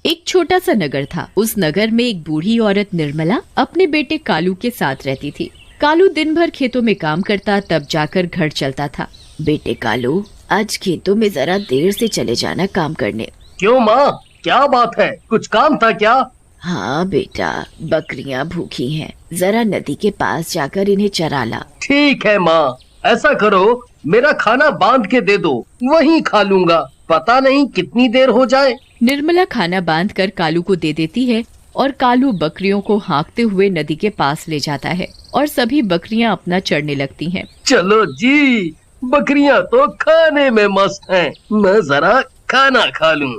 एक छोटा सा नगर था। उस नगर में एक बूढ़ी औरत निर्मला अपने बेटे कालू के साथ रहती थी। कालू दिन भर खेतों में काम करता, तब जाकर घर चलता था। बेटे कालू, आज खेतों में जरा देर से चले जाना काम करने। क्यों माँ, क्या बात है? कुछ काम था क्या? हाँ बेटा, बकरियां भूखी हैं, जरा नदी के पास जाकर इन्हें चरा ला। ठीक है माँ, ऐसा करो, मेरा खाना बांध के दे दो, वहीं खा लूंगा। पता नहीं कितनी देर हो जाए। निर्मला खाना बांध कर कालू को दे देती है और कालू बकरियों को हाँकते हुए नदी के पास ले जाता है और सभी बकरियां अपना चढ़ने लगती हैं। चलो जी, बकरियां तो खाने में मस्त हैं। मैं जरा खाना खा लूं।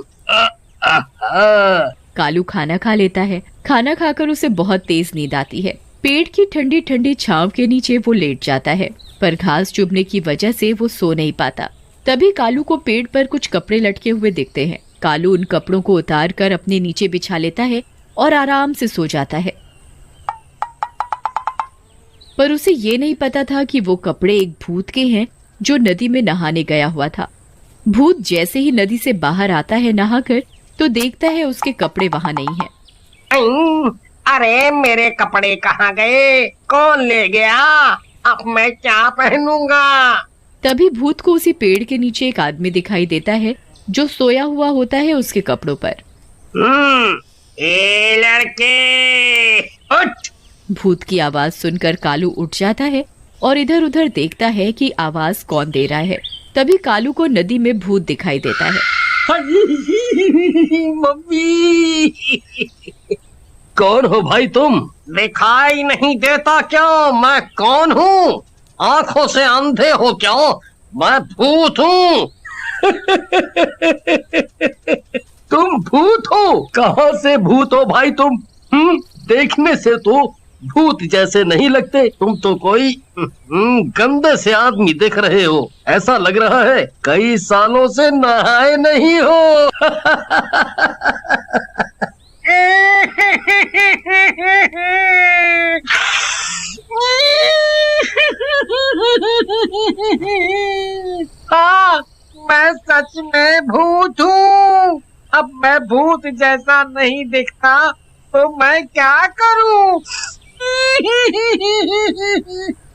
कालू खाना खा लेता है। खाना खाकर उसे बहुत तेज नींद आती है। पेड़ की ठंडी ठंडी छांव के नीचे वो लेट जाता है, पर घास चुभने की वजह से वो सो नहीं पाता। तभी कालू को पेड़ पर कुछ कपड़े लटके हुए दिखते हैं। कालू उन कपड़ों को उतार कर अपने नीचे बिछा लेता है और आराम से सो जाता है। पर उसे ये नहीं पता था कि वो कपड़े एक भूत के हैं जो नदी में नहाने गया हुआ था। भूत जैसे ही नदी से बाहर आता है नहाकर, तो देखता है उसके कपड़े वहाँ नहीं हैं। अरे मेरे कपड़े कहाँ गए? कौन ले गया? अब मैं क्या पहनूंगा? तभी भूत को उसी पेड़ के नीचे एक आदमी दिखाई देता है जो सोया हुआ होता है उसके कपड़ों पर। ए लड़के, उठ! भूत की आवाज सुनकर कालू उठ जाता है और इधर उधर देखता है कि आवाज कौन दे रहा है। तभी कालू को नदी में भूत दिखाई देता है। मम्मी, कौन हो भाई तुम? दिखाई नहीं देता क्या मैं कौन हूँ? आंखों से अंधे हो क्या? मैं भूत हूँ। तुम भूत हो? कहाँ से भूत हो भाई तुम? देखने से तो भूत जैसे नहीं लगते। तुम तो कोई गंदे से आदमी दिख रहे हो। ऐसा लग रहा है कई सालों से नहाए नहीं हो। हाँ, मैं सच में भूत हूँ। अब मैं भूत जैसा नहीं दिखता तो मैं क्या करूँ?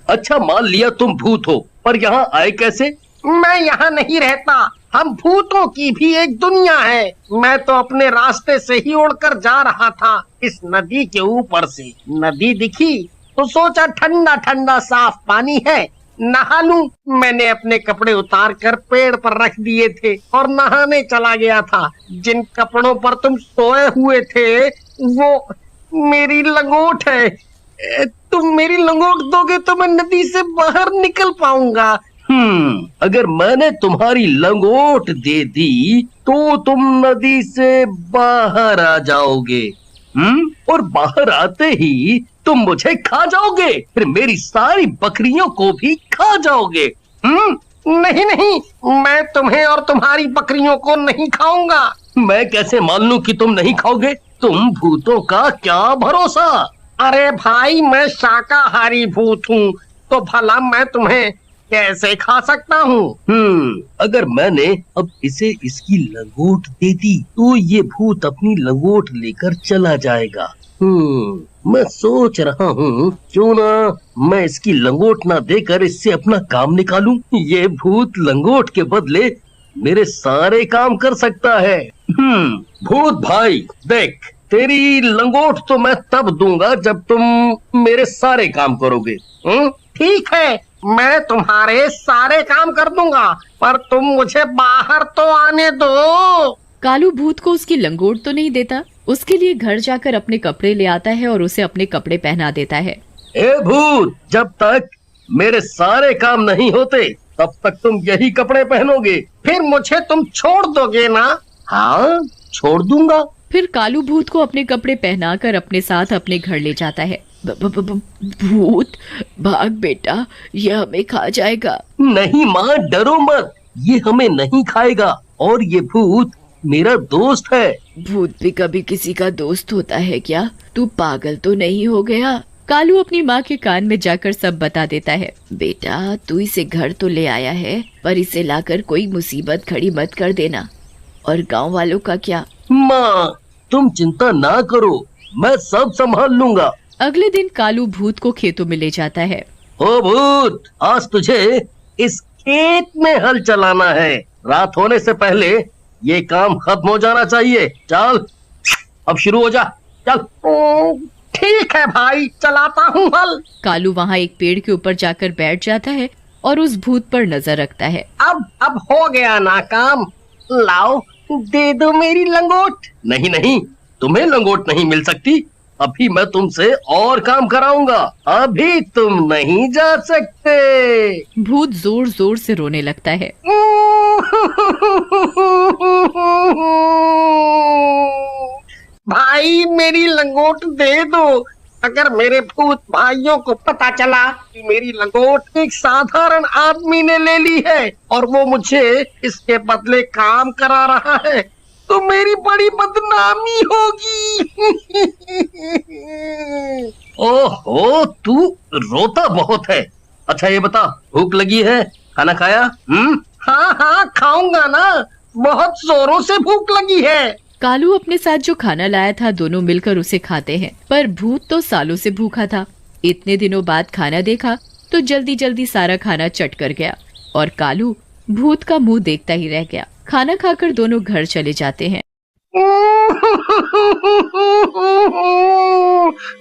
अच्छा, मान लिया तुम भूत हो, पर यहाँ आए कैसे? मैं यहाँ नहीं रहता। हम भूतों की भी एक दुनिया है। मैं तो अपने रास्ते से ही उड़कर जा रहा था इस नदी के ऊपर से। नदी दिखी तो सोचा ठंडा ठंडा साफ पानी है, नहा लूं। मैंने अपने कपड़े उतार कर पेड़ पर रख दिए थे और नहाने चला गया था। जिन कपड़ों पर तुम सोए हुए थे वो मेरी लंगोट है। तुम मेरी लंगोट दोगे तो मैं नदी से बाहर निकल पाऊंगा। अगर मैंने तुम्हारी लंगोट दे दी तो तुम नदी से बाहर आ जाओगे। और बाहर आते ही तुम मुझे खा जाओगे, फिर मेरी सारी बकरियों को भी खा जाओगे। नहीं नहीं, मैं तुम्हें और तुम्हारी बकरियों को नहीं खाऊंगा। मैं कैसे मान लूं कि तुम नहीं खाओगे? तुम भूतों का क्या भरोसा? अरे भाई, मैं शाकाहारी भूत हूँ, तो भला मैं तुम्हें कैसे खा सकता हूँ? अगर मैंने अब इसे इसकी लंगोट दे दी तो ये भूत अपनी लंगोट लेकर चला जाएगा। मैं सोच रहा हूँ क्यों ना मैं इसकी लंगोट ना देकर इससे अपना काम निकालूं। ये भूत लंगोट के बदले मेरे सारे काम कर सकता है। भूत भाई देख, तेरी लंगोट तो मैं तब दूंगा जब तुम मेरे सारे काम करोगे। ठीक है, मैं तुम्हारे सारे काम कर दूंगा, पर तुम मुझे बाहर तो आने दो। कालू भूत को उसकी लंगोट तो नहीं देता, उसके लिए घर जाकर अपने कपड़े ले आता है और उसे अपने कपड़े पहना देता है। ए भूत, जब तक मेरे सारे काम नहीं होते तब तक तुम यही कपड़े पहनोगे। फिर मुझे तुम छोड़ दोगे ना? हाँ, छोड़ दूंगा। फिर कालू भूत को अपने कपड़े पहनाकर अपने साथ अपने घर ले जाता है। भूत भाग बेटा, ये हमें खा जाएगा। नहीं माँ, डरो मत, ये हमें नहीं खाएगा और ये भूत मेरा दोस्त है। भूत भी कभी किसी का दोस्त होता है क्या? तू पागल तो नहीं हो गया? कालू अपनी माँ के कान में जाकर सब बता देता है। बेटा, तू इसे घर तो ले आया है, पर इसे लाकर कोई मुसीबत खड़ी मत कर देना। और गांव वालों का क्या? माँ, तुम चिंता ना करो, मैं सब संभाल लूंगा। अगले दिन कालू भूत को खेतों में ले जाता है। ओ भूत, आज तुझे इस खेत में हल चलाना है। रात होने से पहले ये काम खत्म हो जाना चाहिए। चल अब शुरू हो जा, चल। ठीक है भाई, चलाता हूँ हल। कालू वहाँ एक पेड़ के ऊपर जाकर बैठ जाता है और उस भूत पर नजर रखता है। अब हो गया ना काम। लाओ, दे दो मेरी लंगोट। नहीं नहीं, तुम्हें लंगोट नहीं मिल सकती। अभी मैं तुमसे और काम कराऊंगा। अभी तुम नहीं जा सकते। भूत जोर जोर से रोने लगता है। भाई मेरी लंगोट दे दो। अगर मेरे भूत भाइयों को पता चला कि मेरी लंगोट एक साधारण आदमी ने ले ली है और वो मुझे इसके बदले काम करा रहा है, तो मेरी बड़ी बदनामी होगी। ओहो, तू रोता बहुत है। अच्छा ये बता, भूख लगी है? खाना खाया? हाँ, खाऊंगा ना। बहुत जोरों से भूख लगी है। कालू अपने साथ जो खाना लाया था दोनों मिलकर उसे खाते हैं, पर भूत तो सालों से भूखा था। इतने दिनों बाद खाना देखा तो जल्दी जल्दी सारा खाना चट कर गया और कालू भूत का मुंह देखता ही रह गया। खाना खाकर दोनों घर चले जाते हैं।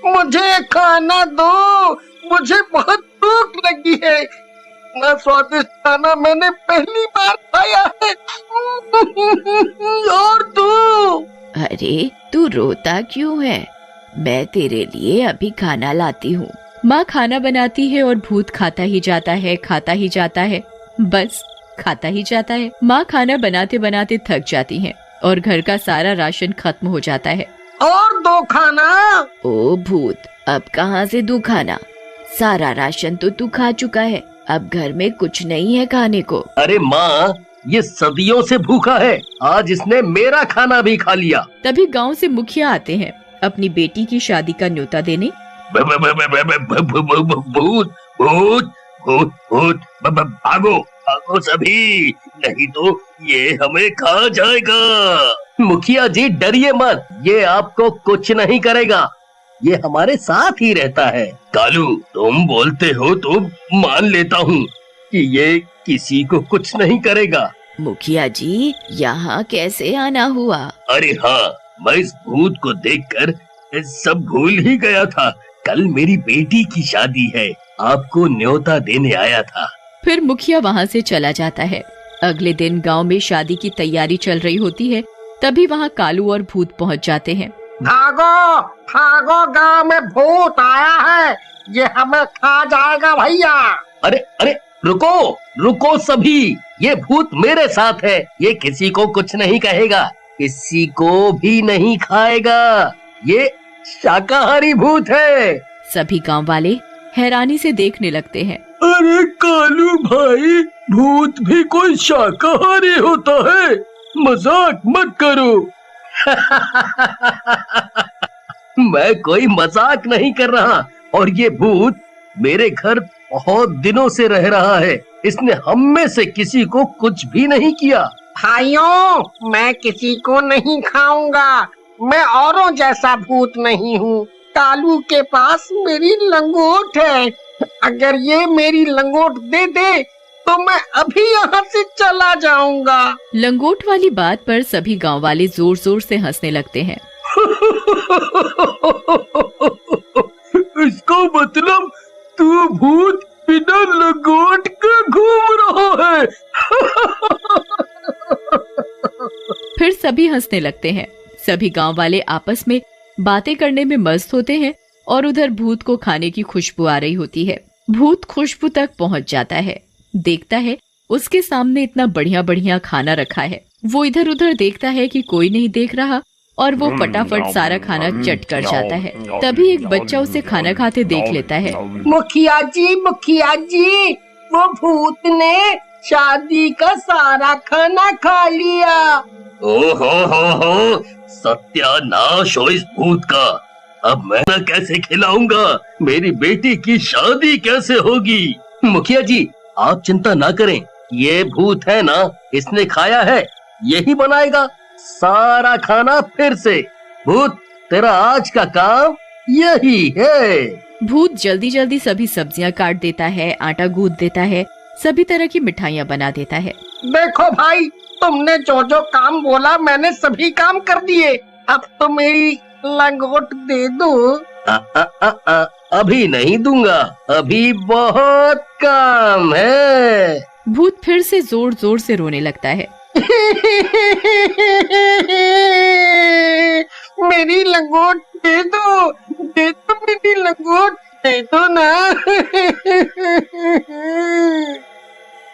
मुझे खाना दो, मुझे बहुत भूख लगी है। इतना स्वादिष्ट खाना मैंने पहली बार खाया है। और तू? अरे तू रोता क्यों है? मैं तेरे लिए अभी खाना लाती हूँ। माँ खाना बनाती है और भूत खाता ही जाता है, खाता ही जाता है, बस खाता ही जाता है। माँ खाना बनाते बनाते थक जाती हैं और घर का सारा राशन खत्म हो जाता है। और दो खाना। ओ भूत, अब कहाँ से दूं खाना? सारा राशन तो तू खा चुका है, अब घर में कुछ नहीं है खाने को। अरे माँ, ये सदियों से भूखा है, आज इसने मेरा खाना भी खा लिया। तभी गांव से मुखिया आते हैं अपनी बेटी की शादी का न्योता देने। भूत भूत भूत भूत, भागो भागो सभी, नहीं तो ये हमें खा जाएगा। मुखिया जी डरिए मत, ये आपको कुछ नहीं करेगा, ये हमारे साथ ही रहता है। कालू, तुम बोलते हो तो मान लेता हूँ कि ये किसी को कुछ नहीं करेगा। मुखिया जी, यहाँ कैसे आना हुआ? अरे हाँ, मैं इस भूत को देखकर सब भूल ही गया था। कल मेरी बेटी की शादी है, आपको न्योता देने आया था। फिर मुखिया वहाँ से चला जाता है। अगले दिन गांव में शादी की तैयारी चल रही होती है, तभी वहाँ कालू और भूत पहुँच जाते हैं। भागो भागो, गांव में भूत आया है, ये हमें खा जाएगा भैया। अरे अरे, रुको रुको सभी, ये भूत मेरे साथ है, ये किसी को कुछ नहीं कहेगा, किसी को भी नहीं खाएगा, ये शाकाहारी भूत है। सभी गांव वाले हैरानी से देखने लगते हैं। अरे कालू भाई, भूत भी कोई शाकाहारी होता है? मजाक मत करो। मैं कोई मजाक नहीं कर रहा, और ये भूत मेरे घर बहुत दिनों से रह रहा है, इसने हम में से किसी को कुछ भी नहीं किया। भाइयों, मैं किसी को नहीं खाऊंगा, मैं औरों जैसा भूत नहीं हूँ। कालू के पास मेरी लंगोट है, अगर ये मेरी लंगोट दे दे तो मैं अभी यहाँ से चला जाऊंगा। लंगोट वाली बात पर सभी गांव वाले जोर जोर से हंसने लगते हैं। इसका मतलब तू भूत बिना लंगोट के घूम रहा है। फिर सभी हंसने लगते हैं। सभी गांव वाले आपस में बातें करने में मस्त होते हैं और उधर भूत को खाने की खुशबू आ रही होती है। भूत खुशबू तक पहुंच जाता है, देखता है उसके सामने इतना बढ़िया बढ़िया खाना रखा है। वो इधर उधर देखता है कि कोई नहीं देख रहा और वो फटाफट सारा खाना चट कर जाता है। तभी एक बच्चा उसे खाना खाते देख लेता है। मुखिया जी, वो भूत ने शादी का सारा खाना खा लिया। हो, सत्यानाश हो इस भूत का। अब मैं ना कैसे खिलाऊंगा, मेरी बेटी की शादी कैसे होगी। मुखिया जी, आप चिंता ना करें, ये भूत है ना, इसने खाया है, यही बनाएगा सारा खाना फिर से। भूत तेरा आज का काम यही है। भूत जल्दी जल्दी सभी सब्जियां काट देता है, आटा गूंथ देता है, सभी तरह की मिठाइयाँ बना देता है। देखो भाई, तुमने जो जो काम बोला मैंने सभी काम कर दिए। अब तो मेरी लंगोट दे दो। अभी नहीं दूंगा, अभी बहुत काम है। भूत फिर से जोर जोर से रोने लगता है। मेरी लंगोट दे दो, दे दो, मेरी लंगोट दे दो ना।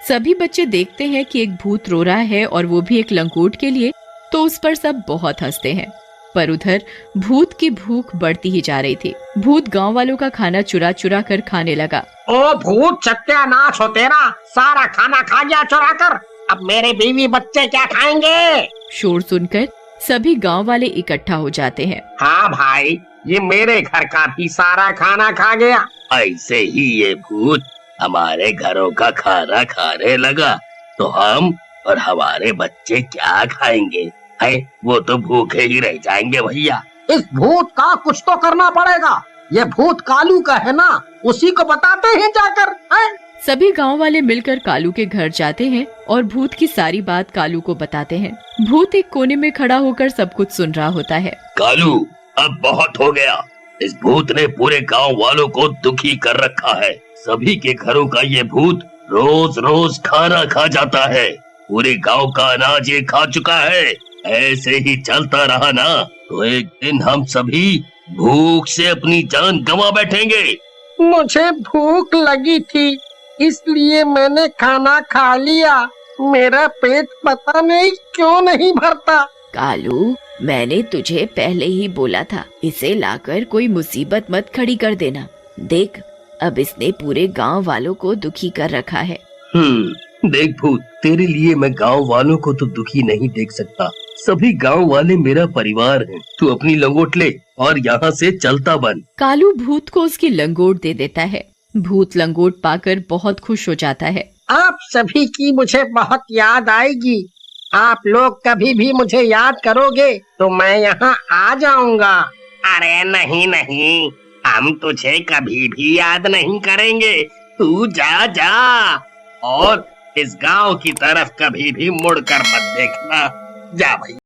सभी बच्चे देखते हैं कि एक भूत रो रहा है और वो भी एक लंगोट के लिए, तो उस पर सब बहुत हंसते हैं। पर उधर भूत की भूख बढ़ती ही जा रही थी। भूत गांव वालों का खाना चुरा चुरा कर खाने लगा। ओ भूत सत्यानाश हो तेरा, सारा खाना खा गया चुरा कर। अब मेरे बीवी बच्चे क्या खाएंगे? शोर सुनकर सभी गांव वाले इकट्ठा हो जाते हैं। हाँ भाई, ये मेरे घर का भी सारा खाना खा गया। ऐसे ही ये भूत हमारे घरों का खाना खाने लगा तो हम और हमारे बच्चे क्या खाएंगे? है वो तो भूखे ही रह जाएंगे भैया। इस भूत का कुछ तो करना पड़ेगा। ये भूत कालू का है ना, उसी को बताते हैं जाकर। है? सभी गांव वाले मिलकर कालू के घर जाते हैं और भूत की सारी बात कालू को बताते हैं। भूत एक कोने में खड़ा होकर सब कुछ सुन रहा होता है। कालू, अब बहुत हो गया। इस भूत ने पूरे गांव वालों को दुखी कर रखा है। सभी के घरों का ये भूत रोज रोज खाना खा जाता है। पूरे गांव का अनाज ये खा चुका है। ऐसे ही चलता रहा ना तो एक दिन हम सभी भूख से अपनी जान गंवा बैठेंगे। मुझे भूख लगी थी, इसलिए मैंने खाना खा लिया। मेरा पेट पता नहीं क्यों नहीं भरता। कालू, मैंने तुझे पहले ही बोला था, इसे लाकर कोई मुसीबत मत खड़ी कर देना। देख, अब इसने पूरे गांव वालों को दुखी कर रखा है। देख भूत, तेरे लिए मैं गांव वालों को तो दुखी नहीं देख सकता। सभी गांव वाले मेरा परिवार हैं। तू अपनी लंगोट ले और यहाँ से चलता बन। कालू भूत को उसकी लंगोट दे देता है। भूत लंगोट पाकर बहुत खुश हो जाता है। आप सभी की मुझे बहुत याद आएगी। आप लोग कभी भी मुझे याद करोगे तो मैं यहाँ आ जाऊंगा। अरे नहीं नहीं, हम तुझे कभी भी याद नहीं करेंगे। तू जा जा और इस गांव की तरफ कभी भी मुड़कर मत देखना। जा भाई।